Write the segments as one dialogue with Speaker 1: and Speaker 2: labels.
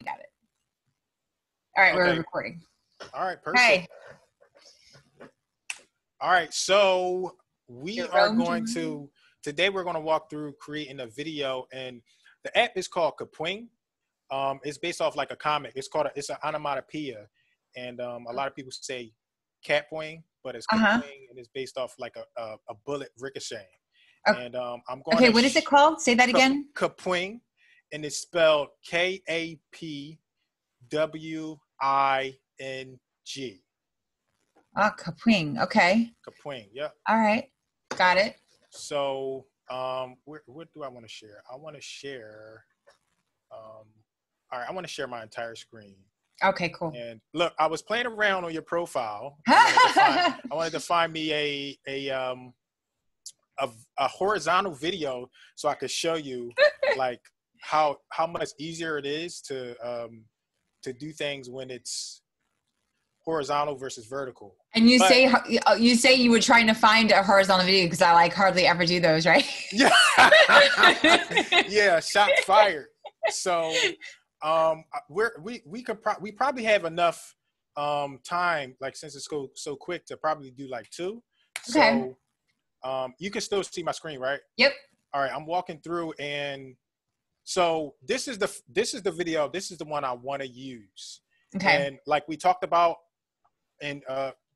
Speaker 1: Got it. All right,
Speaker 2: Okay.
Speaker 1: we're recording.
Speaker 2: All right, perfect.
Speaker 1: Hey.
Speaker 2: All right, so we are
Speaker 1: Jerome,
Speaker 2: going to, today we're going to walk through creating a video, and the app is called Kapwing. It's based off like a comic. It's an onomatopoeia, and a lot of people say Kapwing, but it's Kapwing, and it's based off like a bullet ricocheting.
Speaker 1: Okay.
Speaker 2: And I'm going
Speaker 1: Okay,
Speaker 2: to
Speaker 1: what is it called? Say that again.
Speaker 2: Kapwing, and it's spelled Kapwing.
Speaker 1: Ah, Kapwing. Okay.
Speaker 2: Kapwing, yep.
Speaker 1: All right. Got it.
Speaker 2: So, what do I want to share? I want to share, all right, I want to share my entire screen.
Speaker 1: Okay, cool.
Speaker 2: And look, I was playing around on your profile. I wanted to find me a horizontal video so I could show you like how much easier it is to do things when it's horizontal versus vertical.
Speaker 1: And you say you were trying to find a horizontal video because I like hardly ever do those, right?
Speaker 2: Yeah. Yeah, shots fired. So we probably have enough time, like since it's so quick, to probably do like two.
Speaker 1: Okay.
Speaker 2: So you can still see my screen, right?
Speaker 1: Yep.
Speaker 2: All right, I'm walking through, and so this is the video. This is the one I want to use.
Speaker 1: Okay.
Speaker 2: And like we talked about in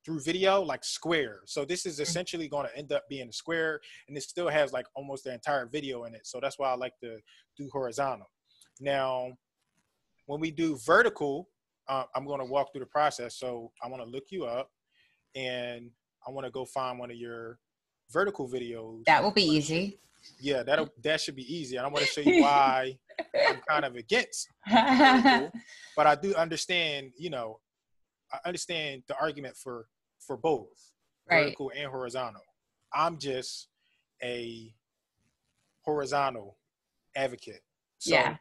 Speaker 2: through video, like square. So this is essentially going to end up being a square, and it still has like almost the entire video in it. So that's why I like to do horizontal. Now, when we do vertical, I'm going to walk through the process. So I want to look you up, and I want to go find one of your vertical videos.
Speaker 1: That will be easy.
Speaker 2: Yeah, that should be easy. And I want to show you why I'm kind of against vertical, but I do understand, I understand the argument for both,
Speaker 1: right,
Speaker 2: vertical and horizontal. I'm just a horizontal advocate. So
Speaker 1: yeah.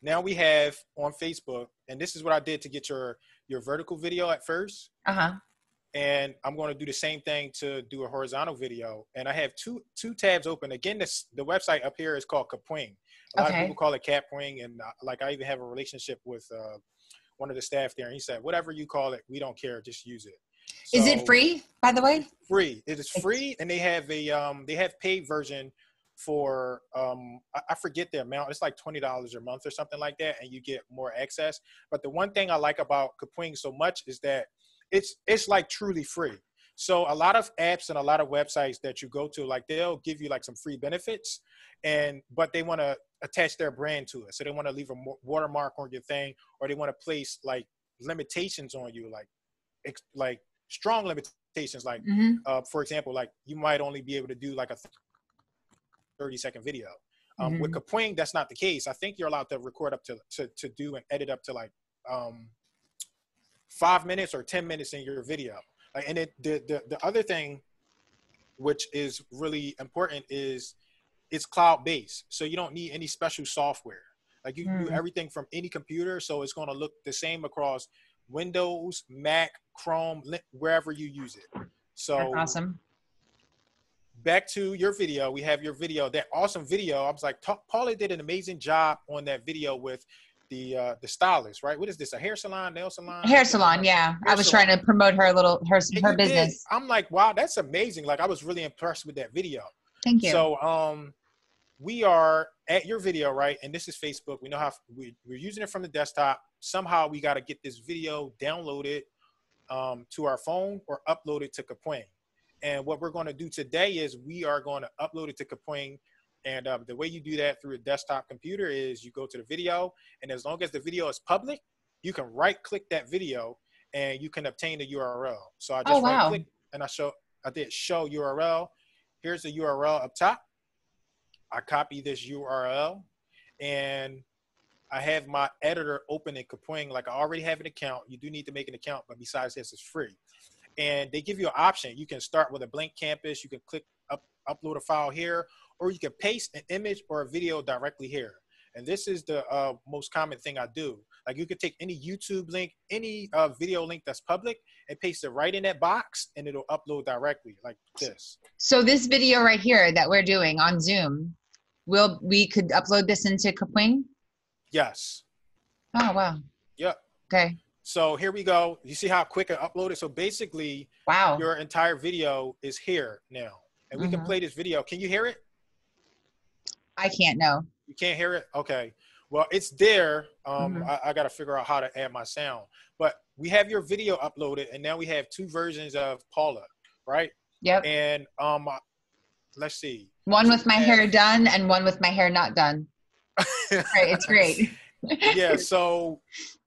Speaker 2: Now we have on Facebook, and this is what I did to get your vertical video at first. And I'm going to do the same thing to do a horizontal video. And I have two tabs open. Again, the website up here is called Kapwing. A lot of people call it Kapwing. And like I even have a relationship with one of the staff there. And he said, whatever you call it, we don't care. Just use it. So,
Speaker 1: is it free, by the way?
Speaker 2: Free. It is free. And they have a paid version for, I forget the amount. It's like $20 a month or something like that. And you get more access. But the one thing I like about Kapwing so much is that it's like truly free. So a lot of apps and a lot of websites that you go to, like they'll give you like some free benefits, but they want to attach their brand to it. So they want to leave a watermark on your thing, or they want to place like limitations on you, like strong limitations. Like for example, like you might only be able to do like a 30-second video. With Kapwing, that's not the case. I think you're allowed to record up to do and edit up to like 5 minutes or 10 minutes in your video. And the other thing, which is really important, is it's cloud-based. So you don't need any special software. Like you can do everything from any computer. So it's going to look the same across Windows, Mac, Chrome, wherever you use it. So
Speaker 1: that's awesome.
Speaker 2: Back to your video. We have your video, that awesome video. I was like, Paula did an amazing job on that video with the stylist, right? What is this? A hair salon, nail salon?
Speaker 1: Hair salon, yeah. I was trying to promote her her business.
Speaker 2: I'm like, wow, that's amazing. Like I was really impressed with that video.
Speaker 1: Thank you.
Speaker 2: So we are at your video, right? And this is Facebook. We know how we're using it from the desktop. Somehow we got to get this video downloaded to our phone or upload it to Kapwing. And what we're going to do today is we are going to upload it to Kapwing. And the way you do that through a desktop computer is you go to the video, and as long as the video is public, you can right-click that video, and you can obtain the URL. So I just right-click, and I did show URL. Here's the URL up top. I copy this URL, and I have my editor open in Kapwing. Like I already have an account. You do need to make an account, but besides this, it's free. And they give you an option. You can start with a blank canvas. You can click upload a file here, or you can paste an image or a video directly here. And this is the most common thing I do. Like you could take any YouTube link, any video link that's public, and paste it right in that box, and it'll upload directly like this.
Speaker 1: So this video right here that we're doing on Zoom, we could upload this into Kapwing?
Speaker 2: Yes.
Speaker 1: Oh, wow.
Speaker 2: Yep.
Speaker 1: Okay.
Speaker 2: So here we go. You see how quick I uploaded? So basically,
Speaker 1: Wow.
Speaker 2: your entire video is here now. And we can play this video. Can you hear it?
Speaker 1: I can't know.
Speaker 2: You can't hear it? Okay. Well, it's there.
Speaker 1: Mm-hmm.
Speaker 2: I got to figure out how to add my sound. But we have your video uploaded, and now we have 2 versions of Paula, right?
Speaker 1: Yep.
Speaker 2: And let's see.
Speaker 1: One
Speaker 2: So
Speaker 1: with my hair done and one with my hair not done. Right, it's great.
Speaker 2: Yeah, so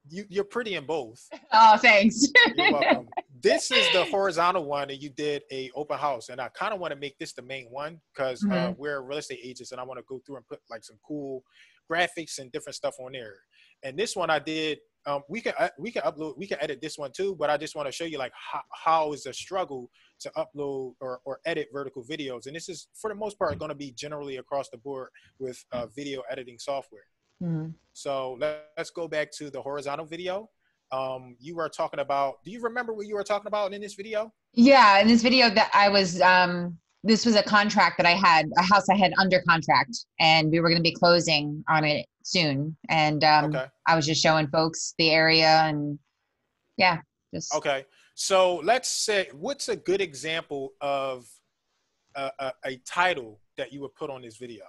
Speaker 2: you're pretty in both.
Speaker 1: Oh, thanks.
Speaker 2: You're welcome. This is the horizontal one, and you did a open house, and I kind of want to make this the main one because we're real estate agents, and I want to go through and put like some cool graphics and different stuff on there. And this one I did. We can upload, we can edit this one too, but I just want to show you like how is a struggle to upload or edit vertical videos. And this is for the most part going to be generally across the board with video editing software. So let's go back to the horizontal video. You were talking about, do you remember what you were talking about in this video?
Speaker 1: Yeah, in this video that I was, this was a contract that I had, a house I had under contract, and we were going to be closing on it soon. And I was just showing folks the area and yeah. Just
Speaker 2: Okay. So let's say, what's a good example of a title that you would put on this video?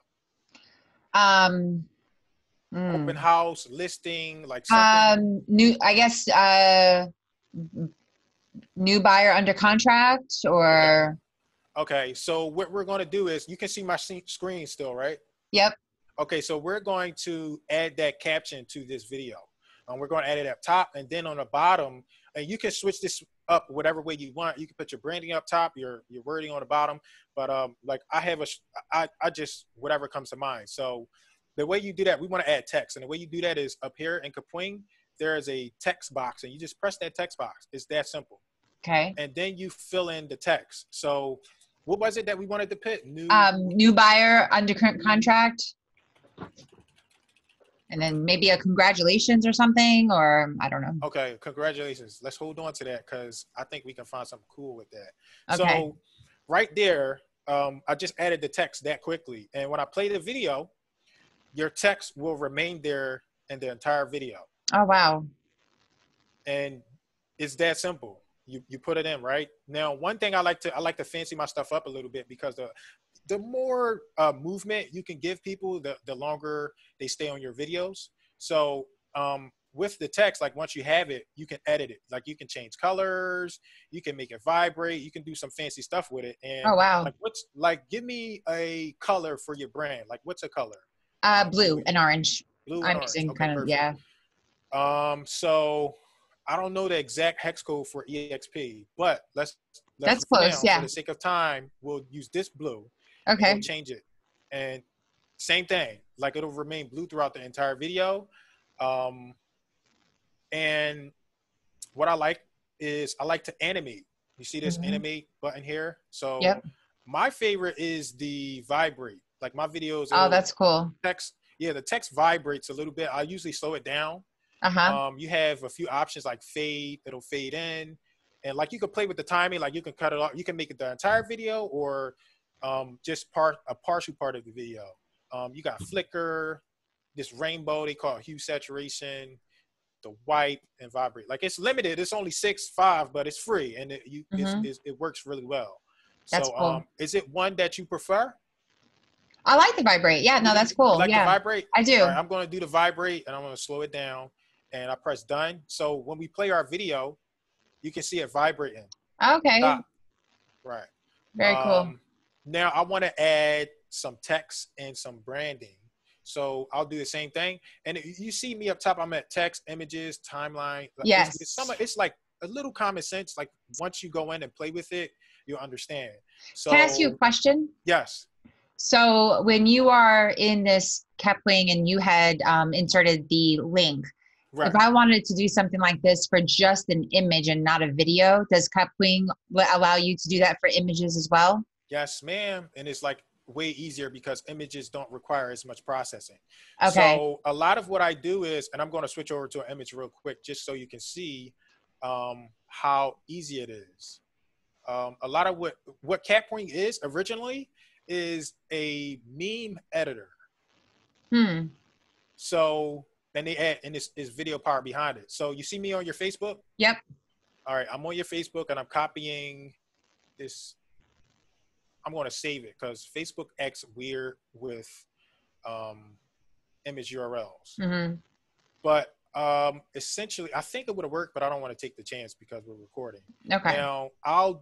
Speaker 2: Open house, listing, like something.
Speaker 1: New buyer under contract or.
Speaker 2: Okay. So what we're going to do is, you can see my screen still, right?
Speaker 1: Yep.
Speaker 2: Okay. So we're going to add that caption to this video. We're going to add it up top and then on the bottom, and you can switch this up whatever way you want. You can put your branding up top, your wording on the bottom, but like I just, whatever comes to mind. So the way you do that, we want to add text. And the way you do that is up here in Kapwing, there is a text box, and you just press that text box. It's that simple.
Speaker 1: Okay.
Speaker 2: And then you fill in the text. So what was it that we wanted to put?
Speaker 1: New buyer under current contract. And then maybe a congratulations or something, or I don't know.
Speaker 2: Okay, congratulations. Let's hold on to that because I think we can find something cool with that.
Speaker 1: Okay.
Speaker 2: So right there, I just added the text that quickly. And when I play the video, your text will remain there in the entire video.
Speaker 1: Oh, wow.
Speaker 2: And it's that simple. You put it in, right? Now, one thing I like to fancy my stuff up a little bit because the more movement you can give people, the longer they stay on your videos. So with the text, like once you have it, you can edit it. Like you can change colors, you can make it vibrate, you can do some fancy stuff with it. And
Speaker 1: oh, wow.
Speaker 2: Like give me a color for your brand. Like what's a color?
Speaker 1: Blue and orange.
Speaker 2: Blue and
Speaker 1: I'm
Speaker 2: orange.
Speaker 1: using
Speaker 2: Okay,
Speaker 1: kind of,
Speaker 2: perfect.
Speaker 1: yeah.
Speaker 2: So I don't know the exact hex code for EXP, but let's
Speaker 1: That's close, yeah.
Speaker 2: For the sake of time, we'll use this blue.
Speaker 1: Okay.
Speaker 2: We'll change it. And same thing, like it'll remain blue throughout the entire video. And what I like is I like to animate. You see this animate button here? So my favorite is the vibrate. Like my videos.
Speaker 1: Oh, that's cool.
Speaker 2: Text, yeah, the text vibrates a little bit. I usually slow it down. You have a few options like fade, it'll fade in. And like you can play with the timing, like you can cut it off. You can make it the entire video or just a partial part of the video. You got flicker, this rainbow, they call it hue saturation, the wipe and vibrate. Like it's limited. It's only 6.5, but it's free. And it works really well.
Speaker 1: That's
Speaker 2: so
Speaker 1: cool.
Speaker 2: Is it one that you prefer?
Speaker 1: I like the vibrate. Yeah, no, that's cool.
Speaker 2: You like
Speaker 1: the
Speaker 2: vibrate?
Speaker 1: I do.
Speaker 2: All right, I'm going to do the vibrate and I'm going to slow it down and I press done. So when we play our video, you can see it vibrating.
Speaker 1: Okay.
Speaker 2: Stop. Right.
Speaker 1: Very cool.
Speaker 2: Now I want to add some text and some branding. So I'll do the same thing. And you see me up top, I'm at text, images, timeline.
Speaker 1: Yes.
Speaker 2: It's like a little common sense. Like once you go in and play with it, you'll understand. So
Speaker 1: can I ask you a question?
Speaker 2: Yes.
Speaker 1: So when you are in this Kapwing and you had inserted the link, right. If I wanted to do something like this for just an image and not a video, does Kapwing allow you to do that for images as well?
Speaker 2: Yes, ma'am. And it's like way easier because images don't require as much processing.
Speaker 1: Okay.
Speaker 2: So a lot of what I do is, and I'm going to switch over to an image real quick just so you can see how easy it is. A lot of what Kapwing is originally is a meme editor. So then they add, and it's video power behind it. So you see me on your Facebook?
Speaker 1: Yep.
Speaker 2: All right, I'm on your Facebook and I'm copying this. I'm going to save it because Facebook acts weird with image URLs.
Speaker 1: Mm-hmm.
Speaker 2: But essentially, I think it would have worked, but I don't want to take the chance because we're recording.
Speaker 1: Okay.
Speaker 2: Now I'll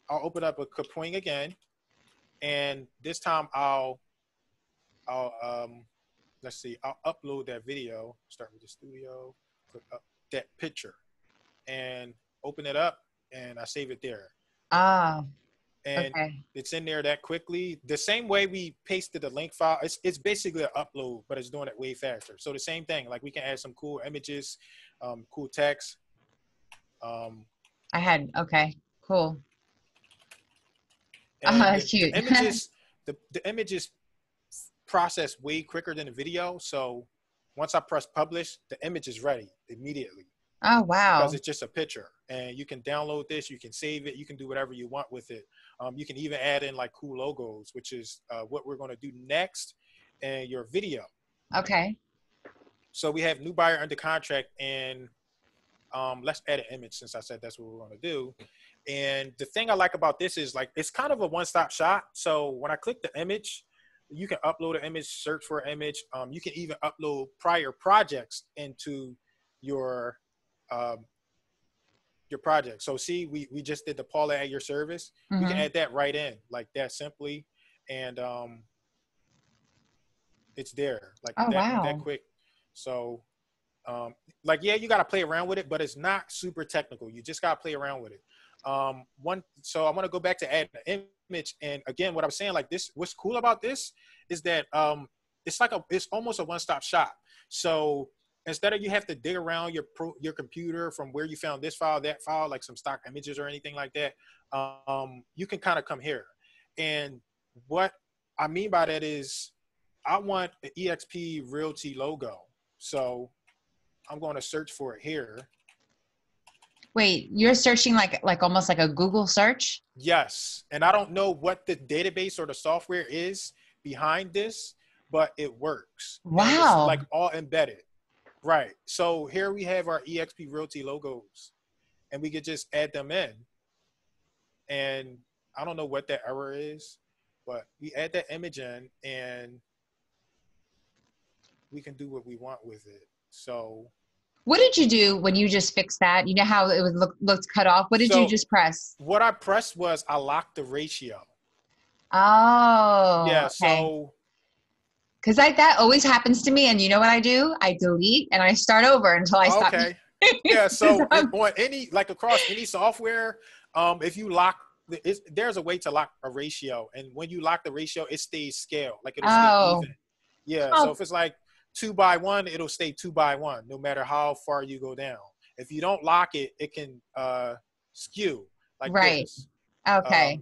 Speaker 2: open up a Kapwing again, and this time I'll let's see, I'll upload that video. Start with the studio, click up that picture, and open it up, and I save it there.
Speaker 1: Ah.
Speaker 2: And
Speaker 1: okay.
Speaker 2: It's in there that quickly. The same way we pasted the link file, it's basically an upload, but it's doing it way faster. So the same thing, like we can add some cool images, cool text.
Speaker 1: Okay, cool. Shoot.
Speaker 2: The images process way quicker than the video. So once I press publish, the image is ready immediately.
Speaker 1: Oh, wow.
Speaker 2: Because it's just a picture, and you can download this, you can save it, you can do whatever you want with it. You can even add in like cool logos, which is what we're going to do next in your video.
Speaker 1: Okay.
Speaker 2: So we have new buyer under contract, and let's add an image since I said that's what we're going to do. And the thing I like about this is like it's kind of a one-stop shop. So when I click the image, you can upload an image, search for an image. You can even upload prior projects into your project. So see, we just did the Paula at your service.
Speaker 1: Mm-hmm.
Speaker 2: We can add that right in like that simply, and it's there like that quick. So like, yeah, you got to play around with it, but it's not super technical. You just got to play around with it. So I want to go back to add an image, and again, what I'm saying, like this, what's cool about this is that it's almost a one-stop shop. So instead of you have to dig around your computer from where you found this file, that file, like some stock images or anything like that, you can kind of come here. And what I mean by that is I want an eXp Realty logo. So I'm going to search for it here.
Speaker 1: Wait, you're searching like almost like a Google search?
Speaker 2: Yes. And I don't know what the database or the software is behind this, but it works.
Speaker 1: Wow.
Speaker 2: And it's like all embedded. Right. So here we have our eXp Realty logos, and we could just add them in. And I don't know what that error is, but we add that image in, and we can do what we want with it. So
Speaker 1: what did you do when you just fixed that? You know how it looked cut off? What did you just press?
Speaker 2: What I pressed was I locked the ratio.
Speaker 1: Oh.
Speaker 2: Yeah.
Speaker 1: Okay.
Speaker 2: So.
Speaker 1: Because that always happens to me, and you know what I do? I delete and I start over until I stop.
Speaker 2: Okay. Yeah. So on any, like across any software, if you lock, there's a way to lock a ratio, and when you lock the ratio, it stays scale, like it'll stay even. Yeah. So if it's like 2x1, it'll stay 2x1, no matter how far you go down. If you don't lock it, it can skew like this.
Speaker 1: Okay.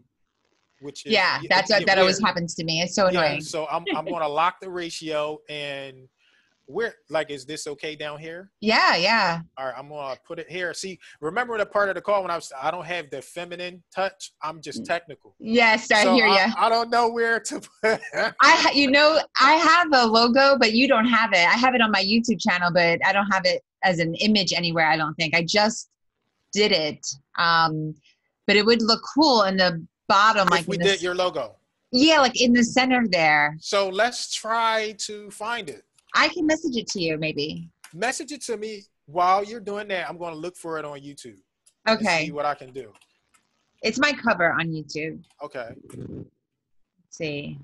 Speaker 2: Which is,
Speaker 1: that always happens to me. It's so annoying.
Speaker 2: So I'm going to lock the ratio, and is this okay down here?
Speaker 1: Yeah.
Speaker 2: All right, I'm going to put it here. See, remember the part of the call when I don't have the feminine touch. I'm just technical.
Speaker 1: Yes, I hear you.
Speaker 2: I don't know where to put.
Speaker 1: I have a logo, but you don't have it. I have it on my YouTube channel, but I don't have it as an image anywhere. I don't think. I just did it, but it would look cool in the bottom, like
Speaker 2: we did your logo.
Speaker 1: Yeah, like in the center there.
Speaker 2: So let's try to find it.
Speaker 1: I can message it to you, maybe.
Speaker 2: Message it to me while you're doing that. I'm going to look for it on YouTube.
Speaker 1: Okay.
Speaker 2: And see what I can do.
Speaker 1: It's my cover on YouTube.
Speaker 2: Okay.
Speaker 1: Let's see.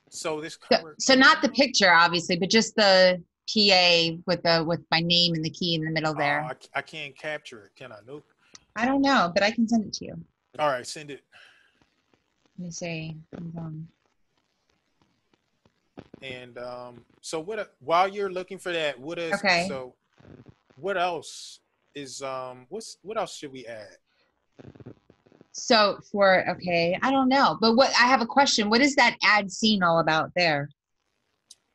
Speaker 2: So this cover.
Speaker 1: So not the picture, obviously, but just the PA with my name and the key in the middle there.
Speaker 2: I can't capture it, can I? Nope.
Speaker 1: I don't know, but I can send it to you.
Speaker 2: All right, send it.
Speaker 1: Let me see. Hold on.
Speaker 2: And so while you're looking for that, what else is what else should we add?
Speaker 1: So I don't know, but I have a question. What is that add scene all about there?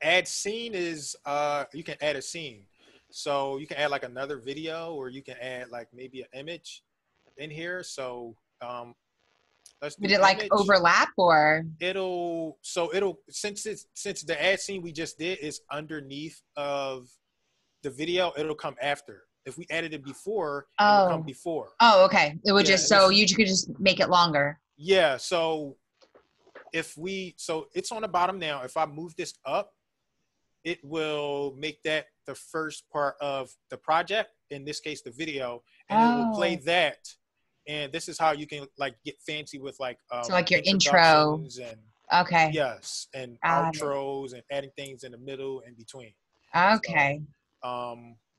Speaker 2: Add scene is you can add a scene. So you can add like another video, or you can add like maybe an image in here. So Let's do
Speaker 1: Did it like
Speaker 2: image.
Speaker 1: overlap or?
Speaker 2: Since the ad scene we just did is underneath of the video, it'll come after. If we added it before, it would come before.
Speaker 1: Oh, okay. It would just, so
Speaker 2: it's,
Speaker 1: you could just make it longer.
Speaker 2: Yeah. So it's on the bottom now. If I move this up, it will make that the first part of the project, in this case, the video, and it will play that. And this is how you can like get fancy with like
Speaker 1: so like your intro
Speaker 2: and
Speaker 1: okay.
Speaker 2: Yes, and outros and adding things in the middle and between.
Speaker 1: Okay.
Speaker 2: So,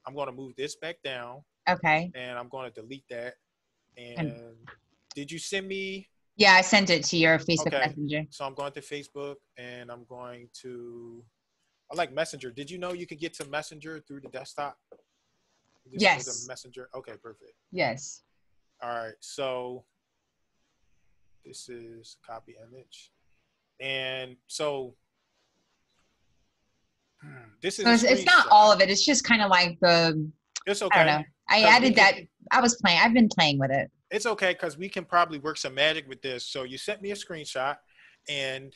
Speaker 2: I'm going to move this back down.
Speaker 1: Okay.
Speaker 2: And I'm going to delete that. And did you send me?
Speaker 1: Yeah, I sent it to your Facebook Messenger.
Speaker 2: So I'm going to Facebook and I'm going to. I like Messenger. Did you know you can get to Messenger through the desktop?
Speaker 1: Yes.
Speaker 2: Messenger. Okay, perfect.
Speaker 1: Yes.
Speaker 2: All right. So this is copy image. And so this is.
Speaker 1: So it's not all of it. It's just kind of like the.
Speaker 2: It's okay.
Speaker 1: I don't know. I added that. I've been playing with it.
Speaker 2: It's okay because we can probably work some magic with this. So you sent me a screenshot, and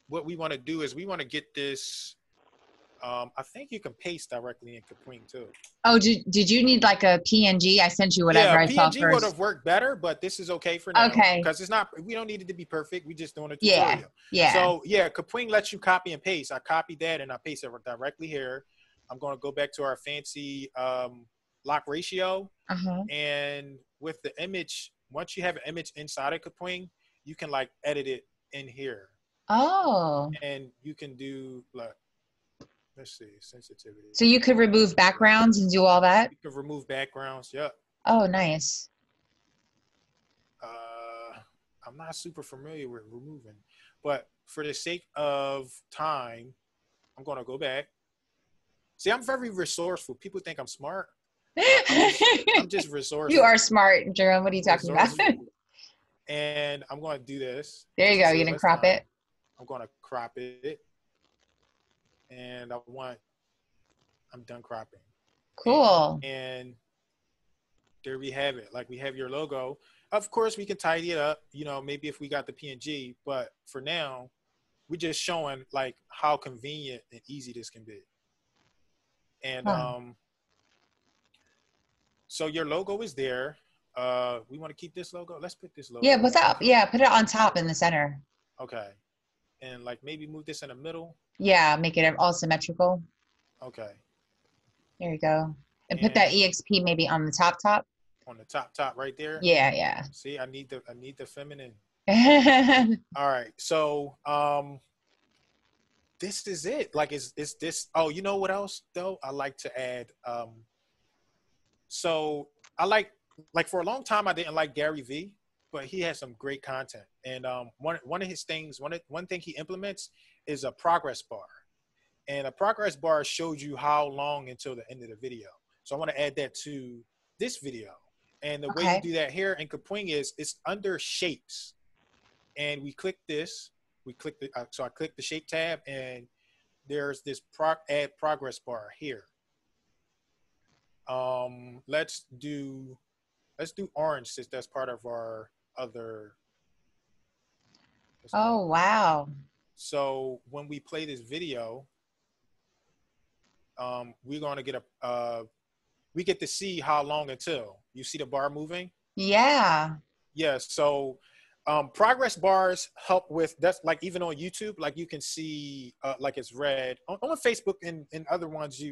Speaker 2: what we want to do is we want to get this. I think you can paste directly in Kapwing too. Oh,
Speaker 1: did you need like a PNG? I sent you whatever I saw first.
Speaker 2: PNG would have worked better, but this is okay for now.
Speaker 1: Okay.
Speaker 2: Because it's not. We don't need it to be perfect. We just doing a tutorial.
Speaker 1: Yeah.
Speaker 2: So yeah, Kapwing lets you copy and paste. I copied that and I pasted it directly here. I'm going to go back to our fancy lock ratio, and with the image, once you have an image inside of Kapwing, you can like edit it in here.
Speaker 1: Oh.
Speaker 2: And you can do like. Let's see, sensitivity.
Speaker 1: So you could remove backgrounds and do all that?
Speaker 2: You can remove backgrounds, yep.
Speaker 1: Oh, nice.
Speaker 2: I'm not super familiar with removing, but for the sake of time, I'm going to go back. See, I'm very resourceful. People think I'm smart. I'm just resourceful.
Speaker 1: You are smart, Jerome. What are you talking about?
Speaker 2: And I'm going to do this.
Speaker 1: There you go. You're going to crop it?
Speaker 2: I'm going to crop it. And I'm done cropping.
Speaker 1: Cool.
Speaker 2: And there we have it. Like we have your logo. Of course, we can tidy it up, you know, maybe if we got the PNG, but for now, we're just showing like how convenient and easy this can be. And so your logo is there. We want to keep this logo. Let's put this logo.
Speaker 1: Yeah, what's up? Yeah, put it on top in the center.
Speaker 2: Okay. And like maybe move this in the middle.
Speaker 1: Yeah, make it all symmetrical.
Speaker 2: Okay.
Speaker 1: There you go. And put that EXP maybe on the top.
Speaker 2: On the top right there.
Speaker 1: Yeah.
Speaker 2: See, I need the feminine. All right. So this is it. Like is this oh, you know what else though? I like to add so I like for a long time I didn't like Gary V, but he has some great content. And one of his things, one thing he implements is a progress bar. And a progress bar shows you how long until the end of the video. So I want to add that to this video. And the way you do that here in Kapwing is it's under shapes. And we click this. So I click the shape tab and there's this add progress bar here. Let's do orange since that's part of our other.
Speaker 1: Oh, wow.
Speaker 2: So when we play this video, we're going to get we get to see how long until. You see the bar moving?
Speaker 1: Yeah.
Speaker 2: Yeah. So progress bars help with, that's like even on YouTube, like you can see like it's red. On Facebook and other ones,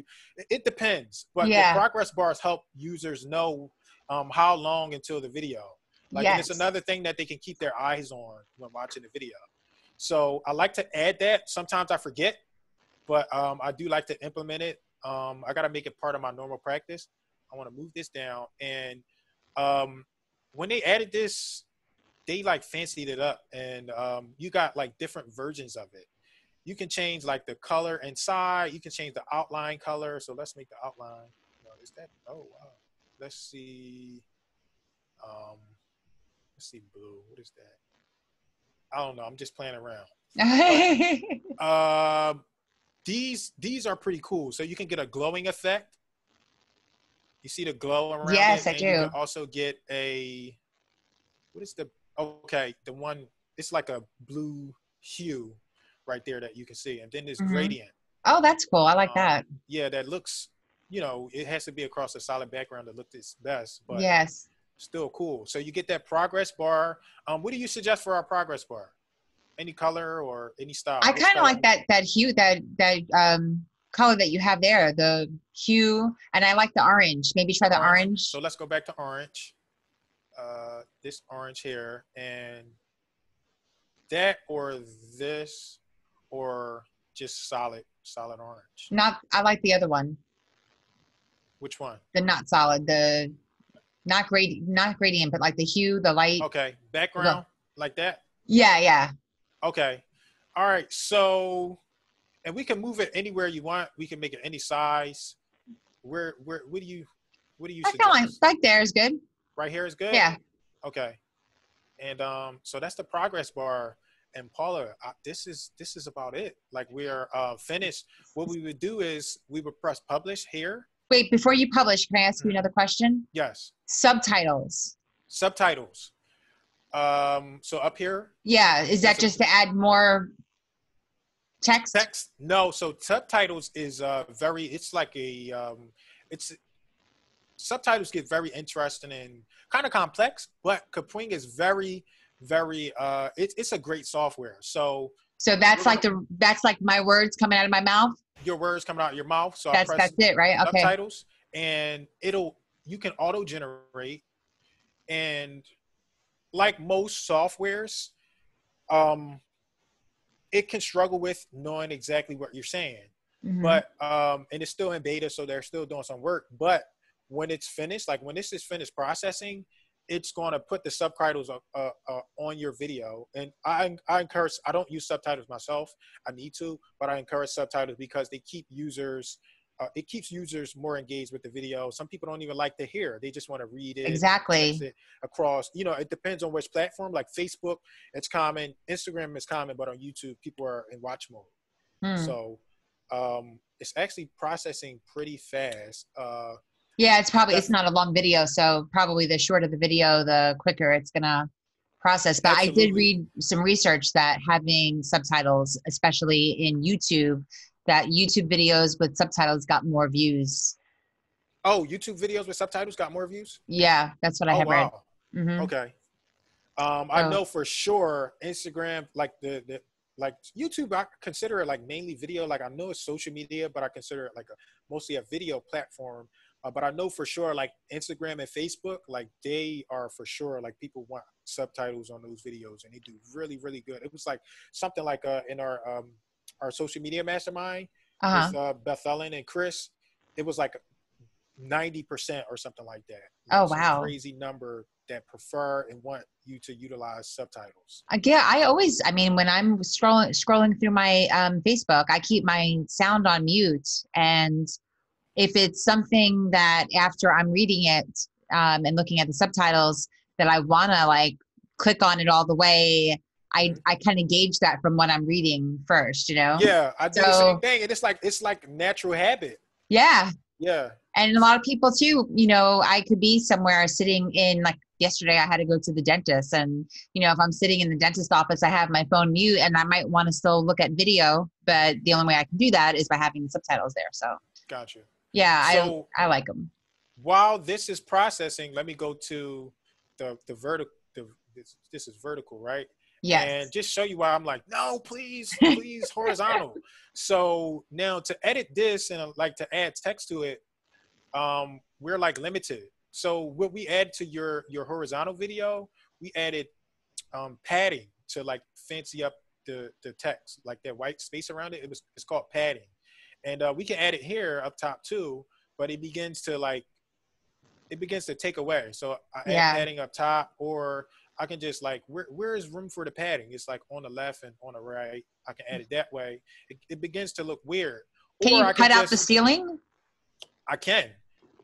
Speaker 2: it depends. But the progress bars help users know how long until the video. Like, and it's another thing that they can keep their eyes on when watching the video. So I like to add that. Sometimes I forget, but I do like to implement it. I got to make it part of my normal practice. I want to move this down. And when they added this, they like fancied it up. And you got like different versions of it. You can change like the color inside. You can change the outline color. So let's make the outline. Is that? Oh, wow. Let's see. Let's see blue. What is that? I don't know. I'm just playing around. But, these are pretty cool. So you can get a glowing effect. You see the glow around it?
Speaker 1: Yes, I do.
Speaker 2: You can also get a, what is the Okay, the one, it's like a blue hue right there that you can see, and then there's
Speaker 1: Mm-hmm.
Speaker 2: gradient.
Speaker 1: Oh, that's cool. I like that.
Speaker 2: Yeah, that looks, it has to be across a solid background to look its best, but
Speaker 1: Yes.
Speaker 2: still cool. So you get that progress bar. What do you suggest for our progress bar? Any color or any style?
Speaker 1: I
Speaker 2: Which
Speaker 1: kind of
Speaker 2: color?
Speaker 1: like that hue, that color that you have there, the hue, and I like the orange. Maybe try the
Speaker 2: Orange.
Speaker 1: orange.
Speaker 2: So let's go back to orange. This orange here, and that, or this, or just solid orange.
Speaker 1: Not, I like the other one.
Speaker 2: Which one?
Speaker 1: The not solid, the not gradient, but like the hue, the light.
Speaker 2: Okay, background like that.
Speaker 1: Yeah, yeah.
Speaker 2: Okay, all right. So, and we can move it anywhere you want. We can make it any size. What do you
Speaker 1: I feel
Speaker 2: suggest?
Speaker 1: like there is good.
Speaker 2: Right here is good.
Speaker 1: Yeah.
Speaker 2: Okay, and so that's the progress bar. And Paula, this is about it. Like, we are finished. What we would do is we would press publish here.
Speaker 1: Wait, before you publish, can I ask you another question?
Speaker 2: Yes.
Speaker 1: Subtitles.
Speaker 2: Subtitles. So up here.
Speaker 1: Yeah, is that just to add more text?
Speaker 2: Text? No. So subtitles is it's like it's subtitles get very interesting and kind of complex, but Kapwing is very, very it's a great software. So
Speaker 1: that's like my words coming out of my mouth.
Speaker 2: Your words coming out of your mouth. So
Speaker 1: that's it, right? Okay.
Speaker 2: Subtitles, and you can auto generate, and like most softwares, it can struggle with knowing exactly what you're saying. Mm-hmm. But and it's still in beta, so they're still doing some work. But when it's finished, like when this is finished processing, it's going to put the subtitles on your video. And I encourage, I don't use subtitles myself. I need to, but I encourage subtitles because they keep users, it keeps users more engaged with the video. Some people don't even like to hear. They just want to read it.
Speaker 1: Exactly.
Speaker 2: It across, it depends on which platform. Like Facebook, it's common. Instagram is common, but on YouTube, people are in watch mode. So it's actually processing pretty fast.
Speaker 1: Yeah, it's not a long video, so probably the shorter the video, the quicker it's gonna process. But absolutely. I did read some research that having subtitles, especially in YouTube, that YouTube videos with subtitles got more views.
Speaker 2: Oh, YouTube videos with subtitles got more views?
Speaker 1: Yeah, that's what I have read.
Speaker 2: Mm-hmm. Okay. I know for sure Instagram, like like YouTube, I consider it like mainly video. Like, I know it's social media, but I consider it like mostly a video platform. But I know for sure, like Instagram and Facebook, like they are for sure, like people want subtitles on those videos, and they do really, really good. It was like something like in our social media mastermind with Beth Ellen and Chris, it was like 90% or something like that.
Speaker 1: Oh, wow.
Speaker 2: Crazy number that prefer and want you to utilize subtitles.
Speaker 1: Yeah, I mean, when I'm scrolling through my Facebook, I keep my sound on mute, and if it's something that after I'm reading it and looking at the subtitles that I want to like click on it all the way, I kind of gauge that from what I'm reading first,
Speaker 2: Yeah, I do the same thing. And it's like natural habit.
Speaker 1: Yeah.
Speaker 2: Yeah.
Speaker 1: And a lot of people too, I could be somewhere sitting in, like yesterday I had to go to the dentist, and, if I'm sitting in the dentist office, I have my phone mute and I might want to still look at video, but the only way I can do that is by having the subtitles there. So.
Speaker 2: Gotcha.
Speaker 1: Yeah, so, I like them.
Speaker 2: While this is processing, let me go to the vertical. This is vertical, right?
Speaker 1: Yeah.
Speaker 2: And just show you why I'm like, no, please, horizontal. So now to edit this and like to add text to it, we're like limited. So what we add to your horizontal video, we added padding to like fancy up the text, like that white space around it. It's called padding. And we can add it here up top too, but it begins to take away. So I add padding up top, or I can just like, where is room for the padding? It's like on the left and on the right. I can add it that way. It begins to look weird.
Speaker 1: Can you cut out the ceiling?
Speaker 2: I can.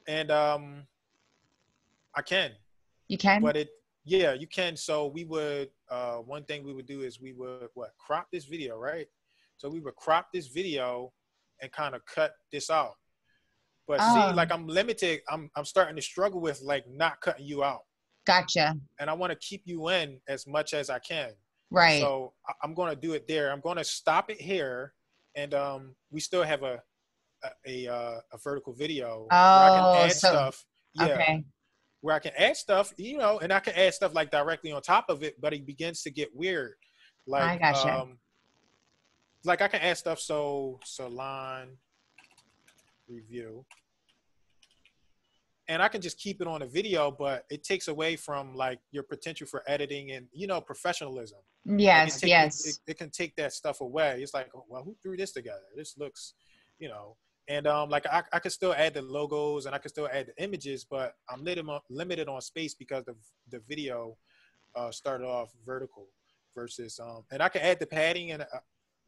Speaker 2: And I can.
Speaker 1: You can?
Speaker 2: But you can. So we would, one thing we would do is we would crop this video, right? So we would crop this video and kind of cut this out. But see, like I'm limited. I'm starting to struggle with like not cutting you out.
Speaker 1: Gotcha.
Speaker 2: And I want to keep you in as much as I can.
Speaker 1: Right.
Speaker 2: So I'm going to do it there. I'm going to stop it here. And we still have a vertical video where I can
Speaker 1: Oh,
Speaker 2: add
Speaker 1: so,
Speaker 2: stuff. Yeah.
Speaker 1: okay.
Speaker 2: Where I can add stuff, and I can add stuff like directly on top of it, but it begins to get weird.
Speaker 1: I gotcha.
Speaker 2: Like I can add stuff. So salon review, and I can just keep it on a video, but it takes away from like your potential for editing and, professionalism. Like
Speaker 1: Yes, yes.
Speaker 2: it can take that stuff away. It's like, oh, well, who threw this together? This looks, you know, and like I could still add the logos and I could still add the images, but I'm limited on space because the video started off vertical versus, and I can add the padding and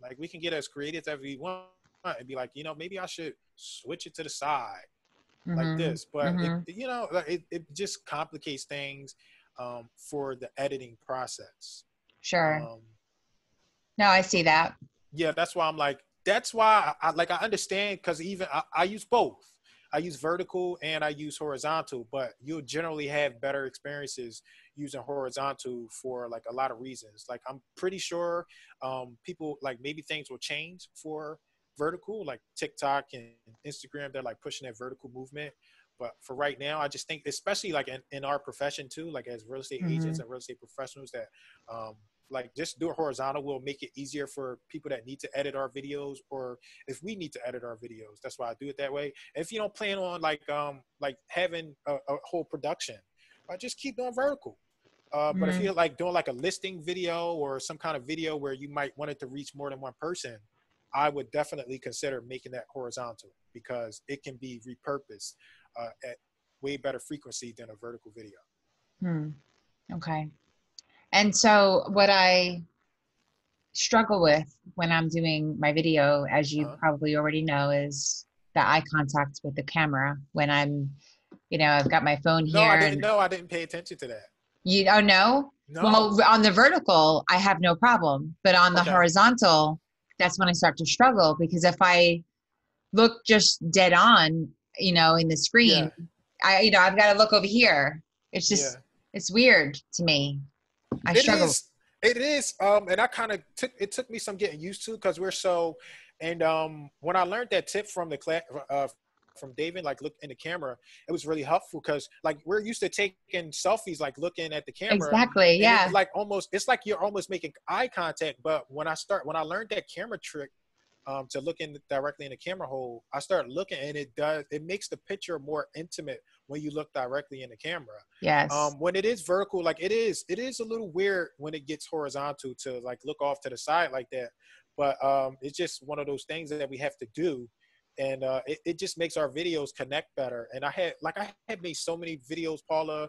Speaker 2: like we can get as creative as we want and be like, maybe I should switch it to the side like
Speaker 1: Mm-hmm.
Speaker 2: this, but
Speaker 1: Mm-hmm.
Speaker 2: it just complicates things for the editing process.
Speaker 1: Sure. No, I see that.
Speaker 2: Yeah, that's why I'm like, that's why I understand, because even I use both. I use vertical and I use horizontal, but you'll generally have better experiences using horizontal for like a lot of reasons. Like I'm pretty sure people, like, maybe things will change for vertical, like TikTok and Instagram, they're like pushing that vertical movement. But for right now, I just think, especially like in our profession too, like as real estate agents and real estate professionals, that like just do it horizontal will make it easier for people that need to edit our videos, or if we need to edit our videos. That's why I do it that way. If you don't plan on like having a whole production, just keep doing vertical. But if you're like doing like a listing video or some kind of video where you might want it to reach more than one person, I would definitely consider making that horizontal, because it can be repurposed at way better frequency than a vertical video.
Speaker 1: Okay. And so what I struggle with when I'm doing my video, as you probably already know, is the eye contact with the camera when I'm, I've got my phone
Speaker 2: No,
Speaker 1: here.
Speaker 2: I didn't know. I didn't pay attention to that.
Speaker 1: Oh, no?
Speaker 2: No.
Speaker 1: Well, on the vertical, I have no problem. But on the horizontal, that's when I start to struggle, because if I look just dead on, in the screen, I've got to look over here. It's just, it's weird to me. I struggle.
Speaker 2: It is. And I kind of took me some getting used to, because we're so, and when I learned that tip from the class, from David, like look in the camera, it was really helpful, because like we're used to taking selfies, like looking at the camera.
Speaker 1: Exactly. Yeah.
Speaker 2: It's like you're almost making eye contact. But when I learned that camera trick, to look in directly in the camera hole, I started looking, and it makes the picture more intimate when you look directly in the camera.
Speaker 1: Yes.
Speaker 2: When it is vertical, like it is a little weird when it gets horizontal to like look off to the side like that. But it's just one of those things that we have to do. And it just makes our videos connect better. And I had made so many videos, Paula,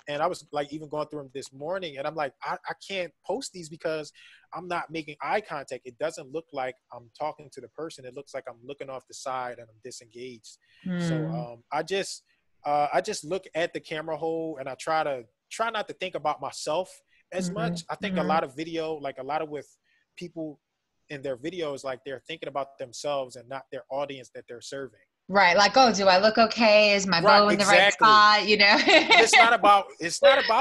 Speaker 2: and I was like even going through them this morning, and I'm like, I can't post these because I'm not making eye contact. It doesn't look like I'm talking to the person. It looks like I'm looking off the side and I'm disengaged. So I just look at the camera hole, and I try not to think about myself as much. I think a lot of with people in their videos, like they're thinking about themselves and not their audience that they're serving.
Speaker 1: Right. Like, oh, do I look okay? Is my bow in the right spot?
Speaker 2: It's not about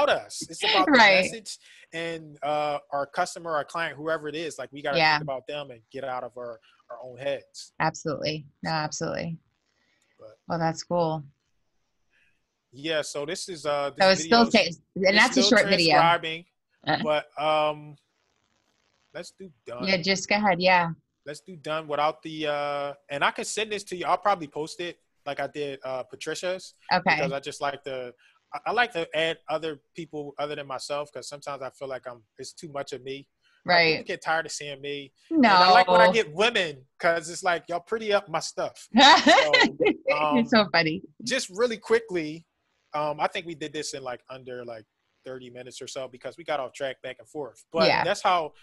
Speaker 2: us. It's about the message and our customer, our client, whoever it is. Like we got to think about them and get out of our own heads.
Speaker 1: Absolutely. No, absolutely. Well, that's cool.
Speaker 2: Yeah. So this is
Speaker 1: so it's still and that's a short video.
Speaker 2: But let's do done.
Speaker 1: Yeah, just go ahead. Yeah.
Speaker 2: Let's do done without the and I can send this to you. I'll probably post it like I did Patricia's.
Speaker 1: Okay.
Speaker 2: Because I just like I like to add other people other than myself, because sometimes I feel like it's too much of me.
Speaker 1: Right.
Speaker 2: Like, people get tired of seeing me.
Speaker 1: No.
Speaker 2: And I like when I get women, because it's like y'all pretty up my stuff. So,
Speaker 1: you're so funny.
Speaker 2: Just really quickly, I think we did this in like under like 30 minutes or so, because we got off track back and forth. But that's how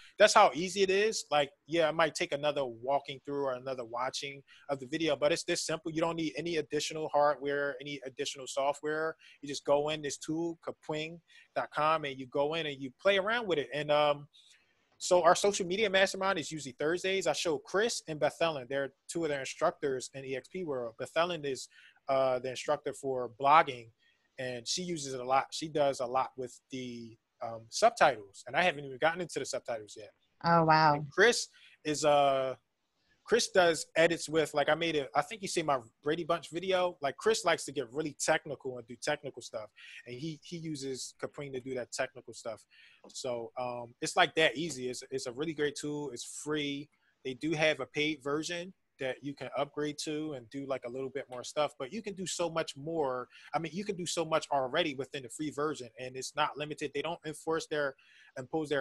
Speaker 2: easy it is. Like, it might take another walking through or another watching of the video, but it's this simple. You don't need any additional hardware, any additional software. You just go in this tool, Kapwing.com, and you go in and you play around with it. And so our social media mastermind is usually Thursdays. I show Chris and Beth Ellen. They're two of their instructors in EXP world. Beth Ellen is the instructor for blogging, and she uses it a lot. She does a lot with the subtitles, and I haven't even gotten into the subtitles yet.
Speaker 1: Oh, wow.
Speaker 2: And Chris is Chris does edits with, like, I think you see my Brady Bunch video. Like, Chris likes to get really technical and do technical stuff. And he uses Kapwing to do that technical stuff. So it's like that easy. It's a really great tool. It's free. They do have a paid version that you can upgrade to and do like a little bit more stuff, but you can do so much more. I mean, you can do so much already within the free version, and it's not limited. They don't impose their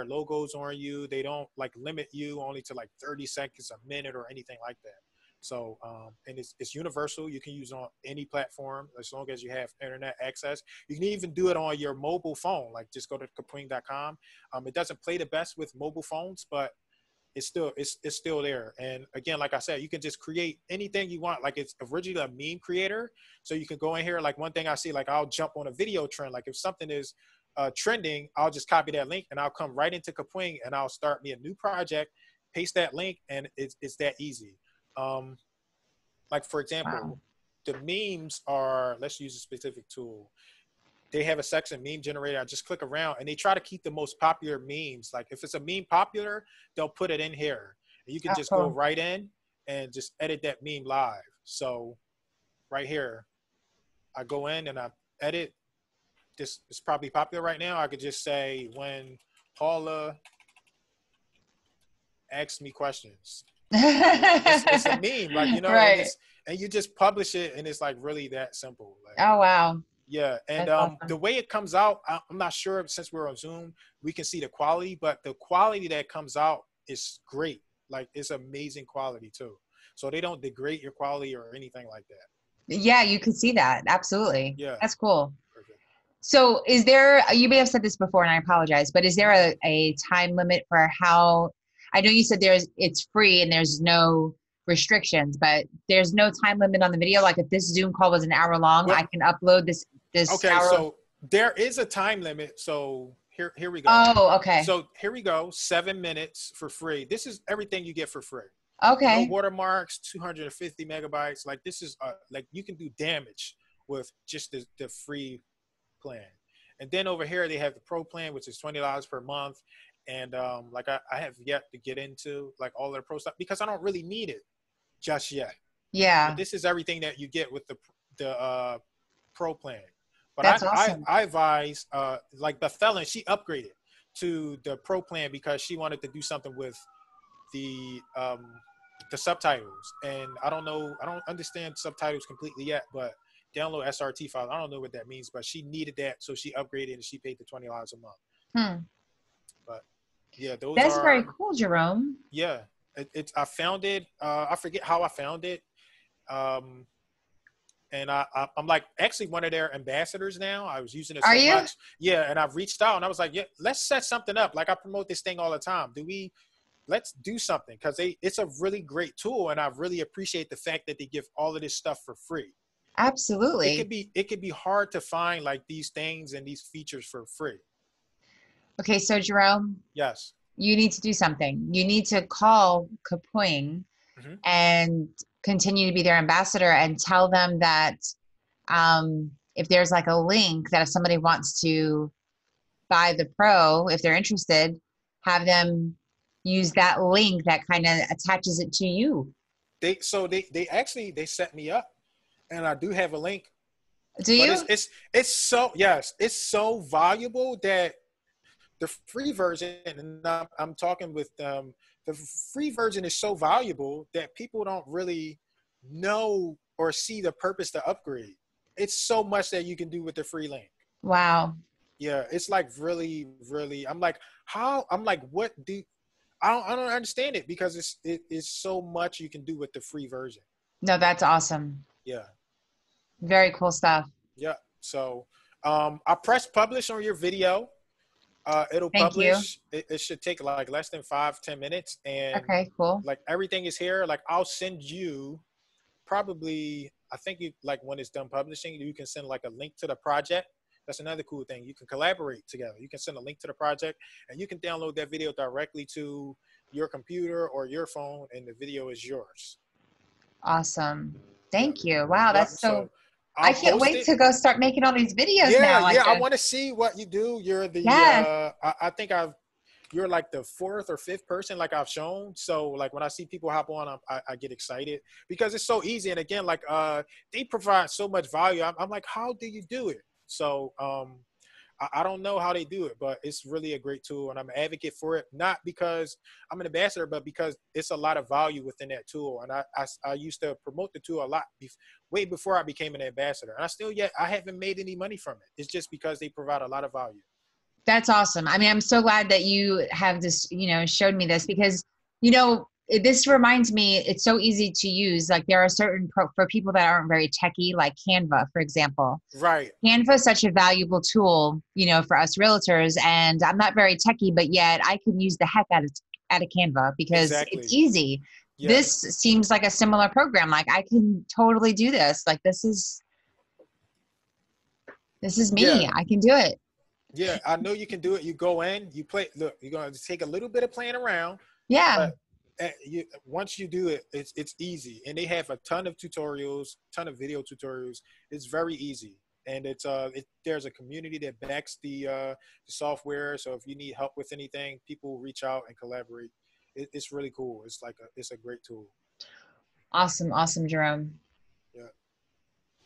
Speaker 2: logos on you. They don't like limit you only to like 30 seconds, a minute, or anything like that. So, and it's universal. You can use on any platform as long as you have internet access. You can even do it on your mobile phone. Like, just go to kapwing.com. It doesn't play the best with mobile phones, but it's still there. And again, like I said, you can just create anything you want. Like, it's originally a meme creator. So you can go in here. Like, one thing I see, like, I'll jump on a video trend. Like, if something is trending, I'll just copy that link and I'll come right into Kapwing and I'll start me a new project, paste that link, and it's that easy. Like, for example, the memes are, let's use a specific tool. They have a section, meme generator. I just click around and they try to keep the most popular memes. Like, if it's a meme popular, they'll put it in here. And you can just go right in and just edit that meme live. So right here, I go in and I edit. This is probably popular right now. I could just say, when Paula asks me questions. It's a meme, like, you know,
Speaker 1: right.
Speaker 2: and you just publish it, and it's like really that simple. Like,
Speaker 1: oh, wow.
Speaker 2: Yeah, and
Speaker 1: awesome.
Speaker 2: The way it comes out, I'm not sure, since we're on Zoom, we can see the quality, but the quality that comes out is great. Like, it's amazing quality too. So they don't degrade your quality or anything like that.
Speaker 1: Yeah, you can see that. Absolutely.
Speaker 2: Yeah.
Speaker 1: That's cool.
Speaker 2: Perfect.
Speaker 1: So is there, you may have said this before and I apologize, but is there a time limit for how, I know you said it's free and there's no restrictions, but there's no time limit on the video? Like, if this Zoom call was an hour long, I can upload this
Speaker 2: okay,
Speaker 1: hour.
Speaker 2: So there is a time limit. So here we go.
Speaker 1: Oh, okay.
Speaker 2: So here we go. 7 minutes for free. This is everything you get for free.
Speaker 1: Okay.
Speaker 2: No watermarks, 250 megabytes. Like, this is like, you can do damage with just the free plan. And then over here they have the pro plan, which is $20 per month. And like, I have yet to get into like all of the pro stuff because I don't really need it just yet.
Speaker 1: Yeah.
Speaker 2: But this is everything that you get with the pro plan. But
Speaker 1: That's awesome.
Speaker 2: I advise, like Beth Ellen, she upgraded to the pro plan because she wanted to do something with the subtitles. And I don't understand subtitles completely yet, but download SRT files. I don't know what that means, but she needed that, so she upgraded and she paid the $20 a month. But yeah,
Speaker 1: that's very cool, Jerome.
Speaker 2: Yeah, I found it. I forget how I found it. And I'm like actually one of their ambassadors now. I was using it so much. Yeah, and I've reached out and I was like, yeah, let's set something up. Like, I promote this thing all the time. Let's do something, because it's a really great tool, and I really appreciate the fact that they give all of this stuff for free.
Speaker 1: Absolutely.
Speaker 2: It could be hard to find like these things and these features for free.
Speaker 1: Okay, so Jerome. Yes. You need to do something. You need to call Kapwing and continue to be their ambassador and tell them that if there's like a link that if somebody wants to buy the pro, if they're interested, have them use that link that kind of attaches it to you.
Speaker 2: They actually set me up, and I do have a link.
Speaker 1: Do you?
Speaker 2: But it's so valuable that the free version, and I'm talking with the free version is so valuable that people don't really know or see the purpose to upgrade. It's so much that you can do with the free link.
Speaker 1: Wow.
Speaker 2: Yeah, it's like really, really. I'm like, what do? I don't understand it, because it's so much you can do with the free version.
Speaker 1: No, that's awesome.
Speaker 2: Yeah.
Speaker 1: Very cool stuff.
Speaker 2: Yeah. So I press publish on your video. It'll publish. It should take like less than 5-10 minutes. And
Speaker 1: okay, cool.
Speaker 2: Like, everything is here. Like, I'll send you probably, I think you, like, when it's done publishing, you can send like a link to the project. That's another cool thing. You can collaborate together. You can send a link to the project, and you can download that video directly to your computer or your phone, and the video is yours.
Speaker 1: Awesome. Thank you. Wow, that's so I can't wait to go start making all these videos now.
Speaker 2: Yeah, I want to see what you do. You're the, I think you're like the 4th or 5th person like I've shown. So like when I see people hop on, I get excited because it's so easy. And again, like they provide so much value. I'm like, how do you do it? So I don't know how they do it, but it's really a great tool, and I'm an advocate for it. Not because I'm an ambassador, but because it's a lot of value within that tool. And I used to promote the tool a lot way before I became an ambassador. And I haven't made any money from it. It's just because they provide a lot of value.
Speaker 1: That's awesome. I mean, I'm so glad that you have this, showed me this because, this reminds me, it's so easy to use. Like there are certain for people that aren't very techie, like Canva, for example.
Speaker 2: Right.
Speaker 1: Canva is such a valuable tool, for us realtors. And I'm not very techie, but yet I can use the heck out of Canva because it's easy. Yeah. This seems like a similar program. Like I can totally do this. Like this is me. Yeah. I can do it.
Speaker 2: Yeah, I know you can do it. You go in, you play. Look, you're going to take a little bit of playing around.
Speaker 1: Yeah.
Speaker 2: Once you do it, it's easy. And they have a ton of tutorials, ton of video tutorials. It's very easy. And there's a community that backs the software. So if you need help with anything, people reach out and collaborate. It's really cool. It's a great tool.
Speaker 1: Awesome. Awesome, Jerome.
Speaker 2: Yeah.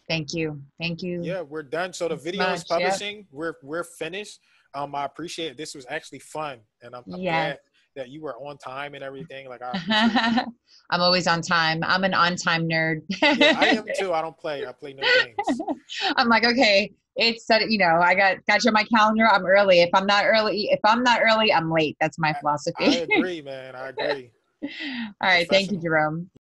Speaker 1: Thank you.
Speaker 2: Yeah, we're done. So the video is publishing. Yep. We're finished. I appreciate it. This was actually fun, and I'm glad that you were on time and everything. Like
Speaker 1: I'm always on time. I'm an on-time nerd.
Speaker 2: Yeah, I am too. I don't play. I play no games.
Speaker 1: I'm like, okay, it's I got you on my calendar. I'm early. If I'm not early, I'm late. That's my philosophy.
Speaker 2: I agree, man. I agree.
Speaker 1: All right. Thank you, Jerome.